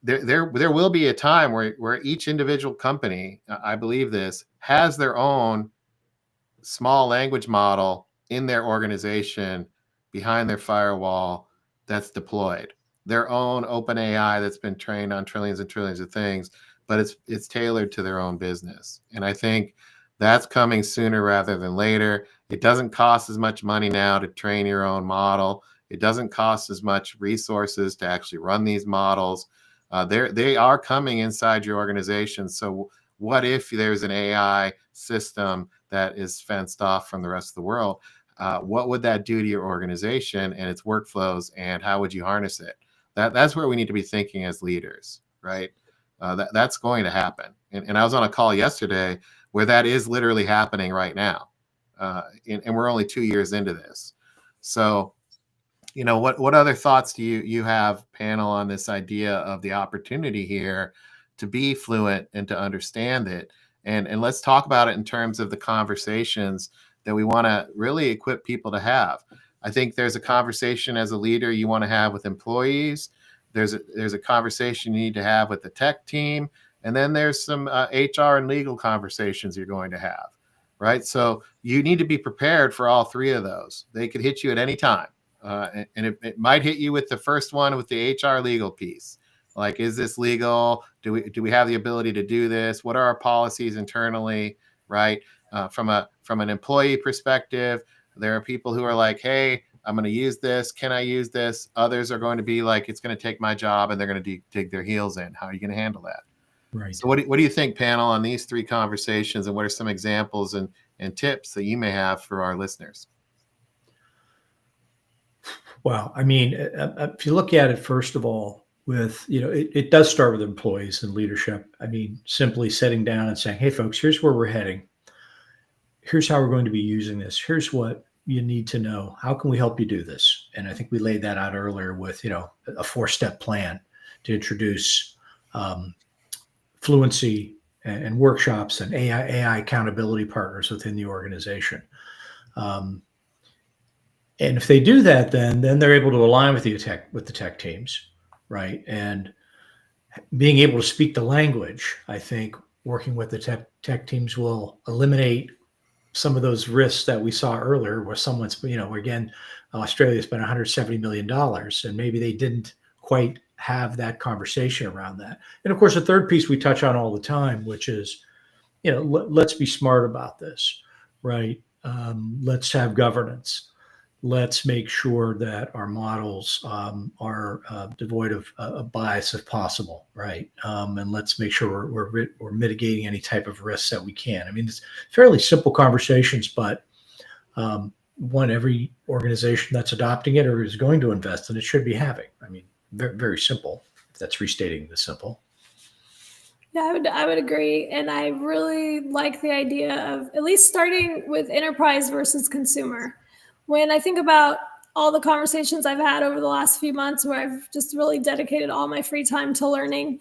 there will be a time where each individual company, I believe this, has their own small language model in their organization behind their firewall that's deployed. Their own open AI that's been trained on trillions and trillions of things, but it's tailored to their own business. And I think that's coming sooner rather than later. It doesn't cost as much money now to train your own model. It doesn't cost as much resources to actually run these models. They are coming inside your organization. So what if there's an AI system that is fenced off from the rest of the world? What would that do to your organization and its workflows, and how would you harness it? That's where we need to be thinking as leaders, right? That's going to happen. And I was on a call yesterday where that is literally happening right now. And we're only 2 years into this. So, what other thoughts do you have, panel, on this idea of the opportunity here to be fluent and to understand it? And let's talk about it in terms of the conversations that we want to really equip people to have. I think there's a conversation as a leader you want to have with employees. There's a conversation you need to have with the tech team. And then there's some HR and legal conversations you're going to have, right? So you need to be prepared for all three of those. They could hit you at any time. And it might hit you with the first one, with the HR legal piece. Like, is this legal? Do we have the ability to do this? What are our policies internally, right? From an employee perspective, there are people who are like, hey, I'm going to use this. Can I use this? Others are going to be like, it's going to take my job, and they're going to dig their heels in. How are you going to handle that? Right. So what do you think, panel, on these three conversations, and what are some examples and tips that you may have for our listeners? Well, I mean, if you look at it, first of all, with, it does start with employees and leadership. I mean, simply sitting down and saying, hey, folks, here's where we're heading. Here's how we're going to be using this. Here's what you need to know. How can we help you do this? And I think we laid that out earlier with, a 4-step plan to introduce Fluency and workshops and AI accountability partners within the organization. And if they do that, then they're able to align with the tech teams, right? And being able to speak the language, I think working with the tech teams will eliminate some of those risks that we saw earlier, where someone's, again, Australia spent $170 million, and maybe they didn't quite have that conversation around that. And of course, the third piece we touch on all the time, which is, let's be smart about this, right? Let's have governance. Let's make sure that our models are devoid of bias if possible, right? And let's make sure we're mitigating any type of risks that we can. I mean, it's fairly simple conversations, but every organization that's adopting it or is going to invest in it should be having. I mean, very, very simple. That's restating the simple. Yeah, I would agree. And I really like the idea of at least starting with enterprise versus consumer. When I think about all the conversations I've had over the last few months where I've just really dedicated all my free time to learning,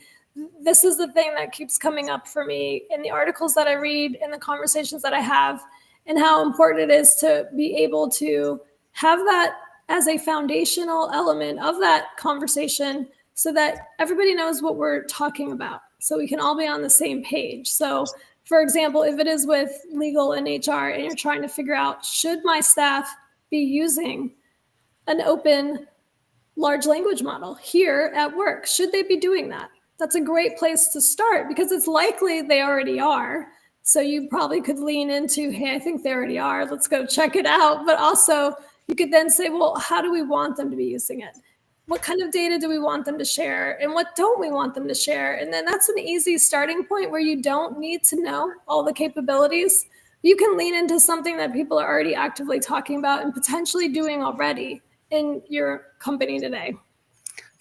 this is the thing that keeps coming up for me in the articles that I read, in the conversations that I have, and how important it is to be able to have that as a foundational element of that conversation so that everybody knows what we're talking about, so we can all be on the same page. So, for example, if it is with legal and HR and you're trying to figure out, should my staff be using an open large language model here at work? Should they be doing that? That's a great place to start, because it's likely they already are. So you probably could lean into, hey, I think they already are. Let's go check it out. But also you could then say, well, how do we want them to be using it? What kind of data do we want them to share? And what don't we want them to share? And then that's an easy starting point where you don't need to know all the capabilities. You can lean into something that people are already actively talking about and potentially doing already in your company today.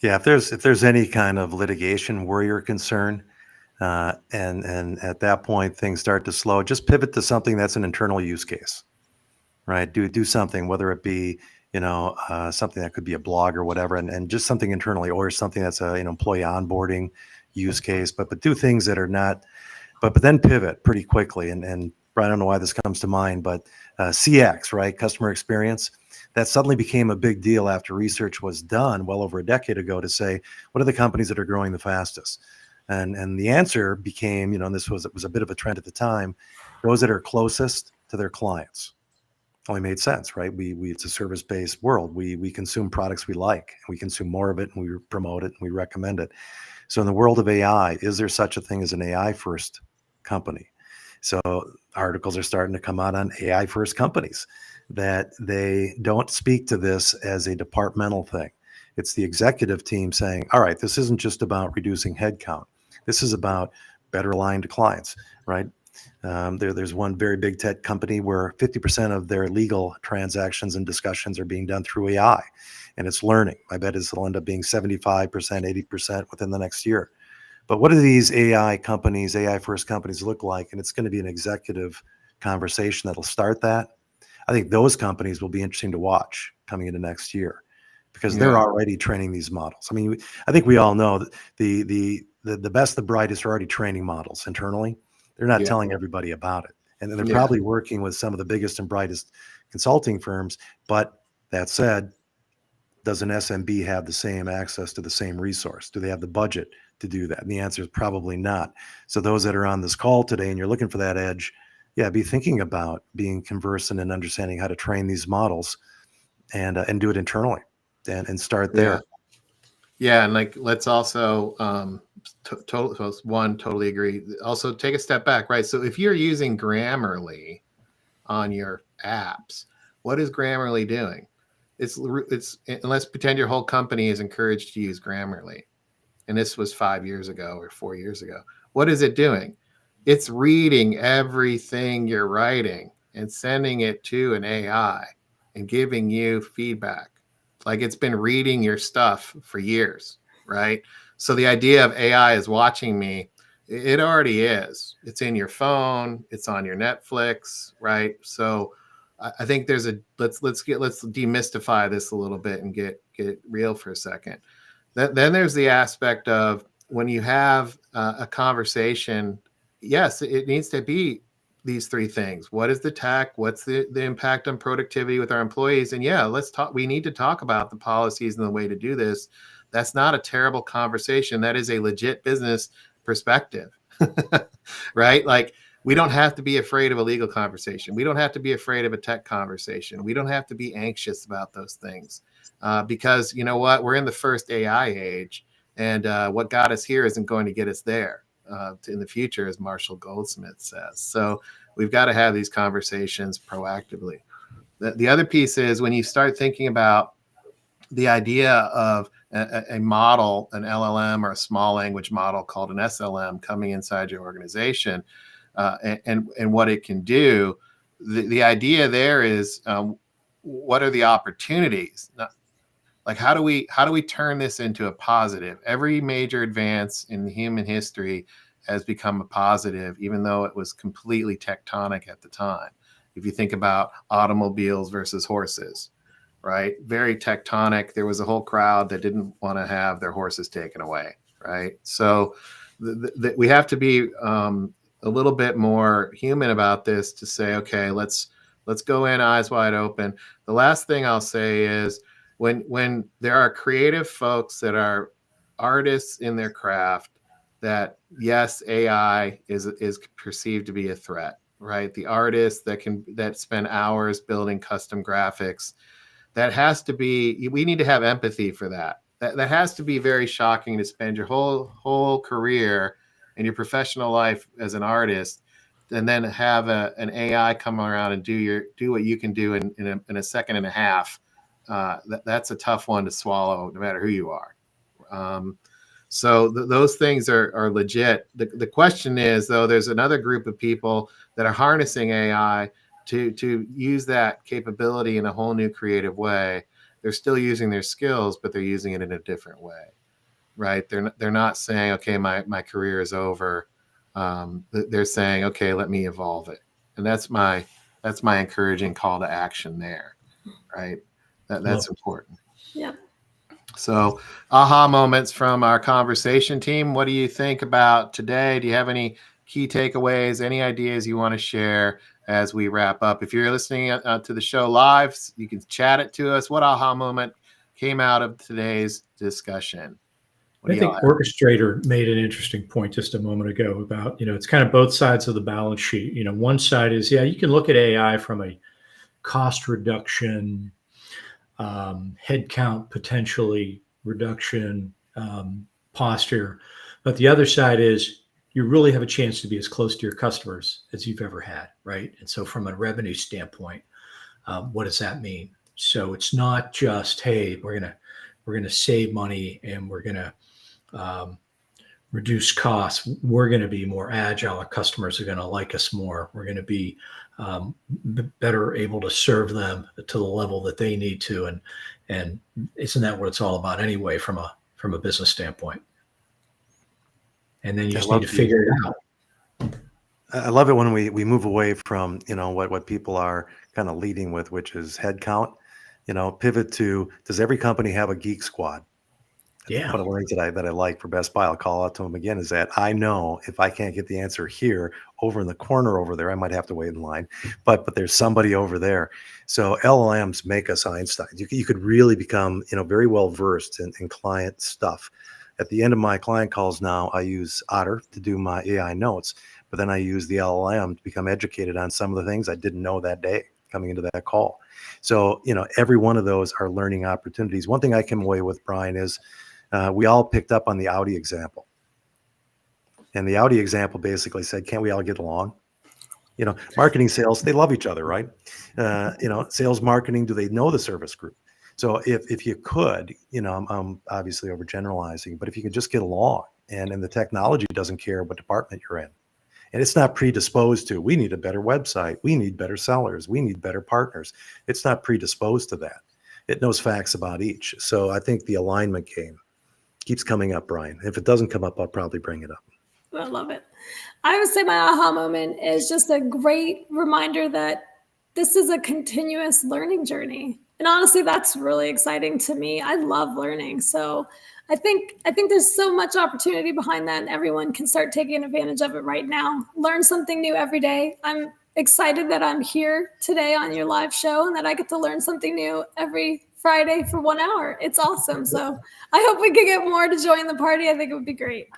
Yeah, if there's any kind of litigation worry or concern, and at that point things start to slow, just pivot to something that's an internal use case, right? Do something, whether it be something that could be a blog or whatever, and just something internally, or something that's a employee onboarding use case, but do things that are not, but then pivot pretty quickly. And Brian, I don't know why this comes to mind, but CX, right, customer experience, that suddenly became a big deal after research was done well over a decade ago to say, what are the companies that are growing the fastest? And the answer became, and it was a bit of a trend at the time, those that are closest to their clients. Only made sense, right? We it's a service-based world. We consume products we like, and we consume more of it, and we promote it, and we recommend it. So in the world of AI, is there such a thing as an AI first company? So articles are starting to come out on AI first companies, that they don't speak to this as a departmental thing. It's the executive team saying, all right, this isn't just about reducing headcount. This is about better aligned to clients, right? There's one very big tech company where 50% of their legal transactions and discussions are being done through AI, and it's learning. My bet is it'll end up being 75%, 80% within the next year. But what do these AI companies, AI first companies look like? And it's going to be an executive conversation that'll start that. I think those companies will be interesting to watch coming into next year, because they're Yeah. already training these models. I mean, I think we all know that the best, the brightest are already training models internally. They're not Yeah. telling everybody about it. And they're Yeah. probably working with some of the biggest and brightest consulting firms. But that said, does an SMB have the same access to the same resource? Do they have the budget to do that? And the answer is probably not. So those that are on this call today and you're looking for that edge, yeah, be thinking about being conversant and understanding how to train these models, and do it internally, and start Yeah. there. Yeah, and like let's also totally agree. Also, take a step back, right? So if you're using Grammarly on your apps, what is Grammarly doing? It's let's pretend your whole company is encouraged to use Grammarly, and this was 5 years ago or 4 years ago. What is it doing? It's reading everything you're writing and sending it to an AI and giving you feedback. Like it's been reading your stuff for years, right? So the idea of AI is watching me, it already is. It's in your phone, it's on your Netflix, right? So I think there's a let's demystify this a little bit and get real for a second. Then there's the aspect of when you have a conversation, yes, it needs to be these three things. What is the tech? What's the impact on productivity with our employees? And yeah, let's talk. We need to talk about the policies and the way to do this. That's not a terrible conversation. That is a legit business perspective, right? Like we don't have to be afraid of a legal conversation. We don't have to be afraid of a tech conversation. We don't have to be anxious about those things. Because you know what, we're in the first AI age, and what got us here isn't going to get us there in the future, as Marshall Goldsmith says. So we've got to have these conversations proactively. The other piece is when you start thinking about the idea of a model, an LLM or a small language model called an SLM coming inside your organization, and what it can do. The idea there is what are the opportunities? Like how do we turn this into a positive? Every major advance in human history has become a positive, even though it was completely tectonic at the time. If you think about automobiles versus horses, right? Very tectonic. There was a whole crowd that didn't want to have their horses taken away, right? So we have to be a little bit more human about this to say, okay, let's go in eyes wide open. The last thing I'll say is when there are creative folks that are artists in their craft, that yes, AI is perceived to be a threat, right? The artists that spend hours building custom graphics, that has to be, we need to have empathy for that. That has to be very shocking to spend your whole career and your professional life as an artist, and then have an AI come around and do what you can do in a second and a half. That's a tough one to swallow, no matter who you are. So those things are legit. The question is, though, there's another group of people that are harnessing AI to use that capability in a whole new creative way. they're still using their skills, but they're using it in a different way, right? They're not saying, okay, my career is over. They're saying, okay, let me evolve it. And that's my encouraging call to action there, right? That's important. Yeah. So, aha moments from our conversation team. What do you think about today? Do you have any key takeaways, any ideas you want to share as we wrap up? If you're listening to the show live, you can chat it to us. What aha moment came out of today's discussion? I think Orchestrator made an interesting point just a moment ago about, it's kind of both sides of the balance sheet. One side is, yeah, you can look at AI from a cost reduction, headcount potentially reduction posture. But the other side is you really have a chance to be as close to your customers as you've ever had, right? And so from a revenue standpoint, what does that mean? So it's not just, hey, we're gonna save money and we're gonna reduce costs. We're going to be more agile. Our customers are going to like us more. We're going to be better able to serve them to the level that they need to. And isn't that what it's all about anyway, from a business standpoint? And then you just need to figure it out. I love it when we move away from, what people are kind of leading with, which is headcount, pivot to, does every company have a geek squad? Yeah. One of the things that I like for Best Buy, I'll call out to them again, is that I know if I can't get the answer here, over in the corner over there, I might have to wait in line, but there's somebody over there. So LLMs make us Einstein. You could really become, very well versed in client stuff. At the end of my client calls now, I use Otter to do my AI notes, but then I use the LLM to become educated on some of the things I didn't know that day coming into that call. So, every one of those are learning opportunities. One thing I came away with, Brian, is we all picked up on the Audi example. And the Audi example basically said, can't we all get along? Marketing, sales, they love each other, right? Sales, marketing, do they know the service group? So if you could, I'm obviously overgeneralizing, but if you could just get along, and the technology doesn't care what department you're in. And it's not predisposed to, we need a better website, we need better sellers, we need better partners. It's not predisposed to that. It knows facts about each. So I think the alignment keeps coming up, Brian. If it doesn't come up, I'll probably bring it up. I love it. I would say my aha moment is just a great reminder that this is a continuous learning journey. And honestly, that's really exciting to me. I love learning. So I think there's so much opportunity behind that, and everyone can start taking advantage of it right now. Learn something new every day. I'm excited that I'm here today on your live show and that I get to learn something new every Friday for 1 hour. It's awesome. So I hope we can get more to join the party. I think it would be great.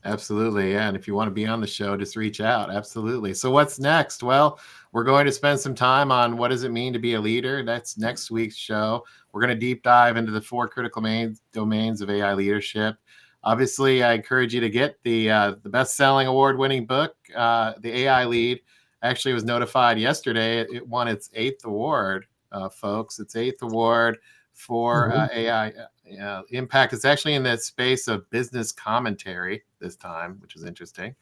Absolutely. Yeah. And if you want to be on the show, just reach out. Absolutely. So what's next? Well, we're going to spend some time on what does it mean to be a leader. That's next week's show. We're going to deep dive into the 4 critical domains of AI leadership. Obviously, I encourage you to get the best-selling award-winning book, The AI Lead. Actually, was notified yesterday. It won its 8th award, folks. Its 8th award for AI impact. It's actually in the space of business commentary this time, which is interesting.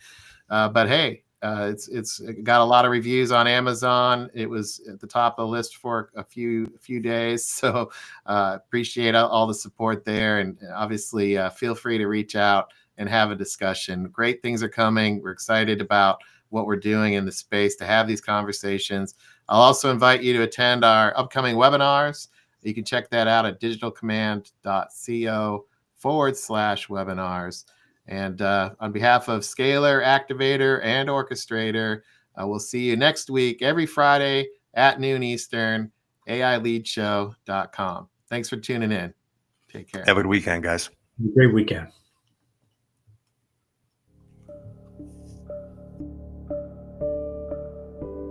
But hey, it's got a lot of reviews on Amazon. It was at the top of the list for a few days. So appreciate all the support there. And obviously feel free to reach out and have a discussion. Great things are coming. We're excited about what we're doing in the space to have these conversations. I'll also invite you to attend our upcoming webinars. You can check that out at digitalcommand.co/webinars. And on behalf of Scaler, Activator, and Orchestrator, we'll see you next week, every Friday at noon Eastern, AILeadShow.com. Thanks for tuning in. Take care. Have a good weekend, guys. Great weekend.